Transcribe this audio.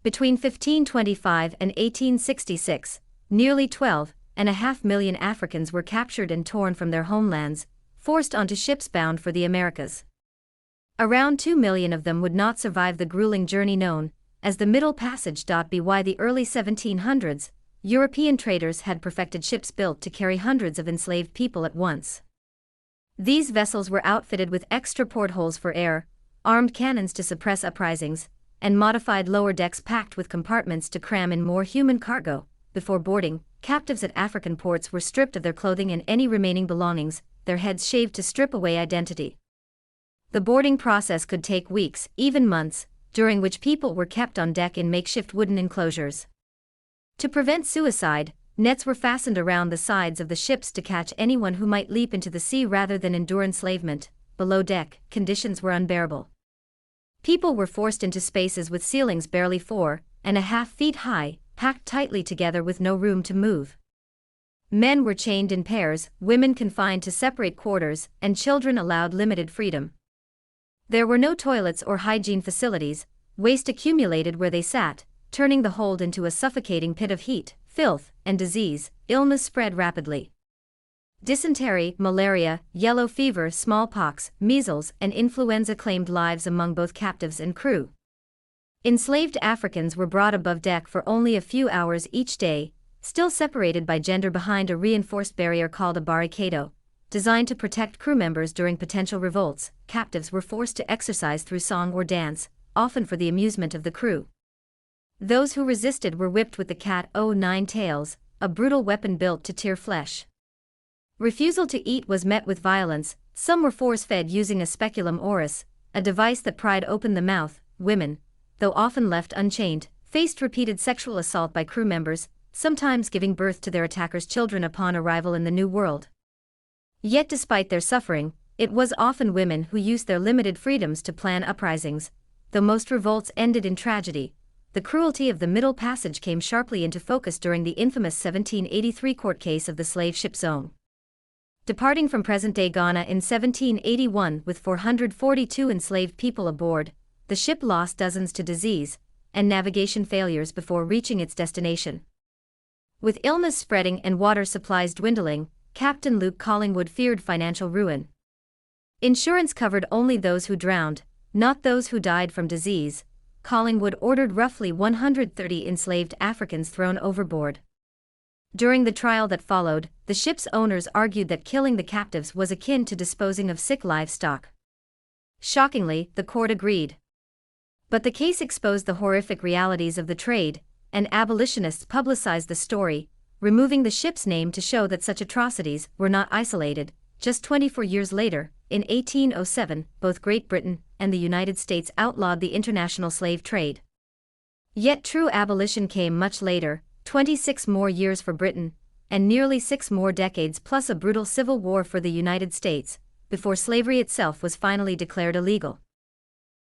Between 1525 and 1866, nearly 12.5 million Africans were captured and torn from their homelands, forced onto ships bound for the Americas. Around 2 million of them would not survive the grueling journey known as the Middle Passage. By the early 1700s, European traders had perfected ships built to carry hundreds of enslaved people at once. These vessels were outfitted with extra portholes for air, armed cannons to suppress uprisings, and modified lower decks packed with compartments to cram in more human cargo. Before boarding, captives at African ports were stripped of their clothing and any remaining belongings, their heads shaved to strip away identity. The boarding process could take weeks, even months, during which people were kept on deck in makeshift wooden enclosures. To prevent suicide, nets were fastened around the sides of the ships to catch anyone who might leap into the sea rather than endure enslavement. Below deck, conditions were unbearable. People were forced into spaces with ceilings barely 4.5 feet high, packed tightly together with no room to move. Men were chained in pairs, women confined to separate quarters, and children allowed limited freedom. There were no toilets or hygiene facilities, waste accumulated where they sat, turning the hold into a suffocating pit of heat, filth, and disease. Illness spread rapidly. Dysentery, malaria, yellow fever, smallpox, measles, and influenza claimed lives among both captives and crew. Enslaved Africans were brought above deck for only a few hours each day, still separated by gender behind a reinforced barrier called a barricado, designed to protect crew members during potential revolts. Captives were forced to exercise through song or dance, often for the amusement of the crew. Those who resisted were whipped with the cat-o'-nine tails, a brutal weapon built to tear flesh. Refusal to eat was met with violence. Some were force-fed using a speculum oris, a device that pried open the mouth. Women, though often left unchained, faced repeated sexual assault by crew members, sometimes giving birth to their attackers' children upon arrival in the New World. Yet despite their suffering, it was often women who used their limited freedoms to plan uprisings. Though most revolts ended in tragedy, the cruelty of the Middle Passage came sharply into focus during the infamous 1783 court case of the slave ship Zong. Departing from present-day Ghana in 1781 with 442 enslaved people aboard, the ship lost dozens to disease and navigation failures before reaching its destination. With illness spreading and water supplies dwindling, Captain Luke Collingwood feared financial ruin. Insurance covered only those who drowned, not those who died from disease. Collingwood ordered roughly 130 enslaved Africans thrown overboard. During the trial that followed, the ship's owners argued that killing the captives was akin to disposing of sick livestock. Shockingly, the court agreed. But the case exposed the horrific realities of the trade, and abolitionists publicized the story, removing the ship's name to show that such atrocities were not isolated. Just 24 years later, in 1807, both Great Britain and the United States outlawed the international slave trade. Yet true abolition came much later, 26 more years for Britain, and nearly 6 more decades plus a brutal civil war for the United States, before slavery itself was finally declared illegal.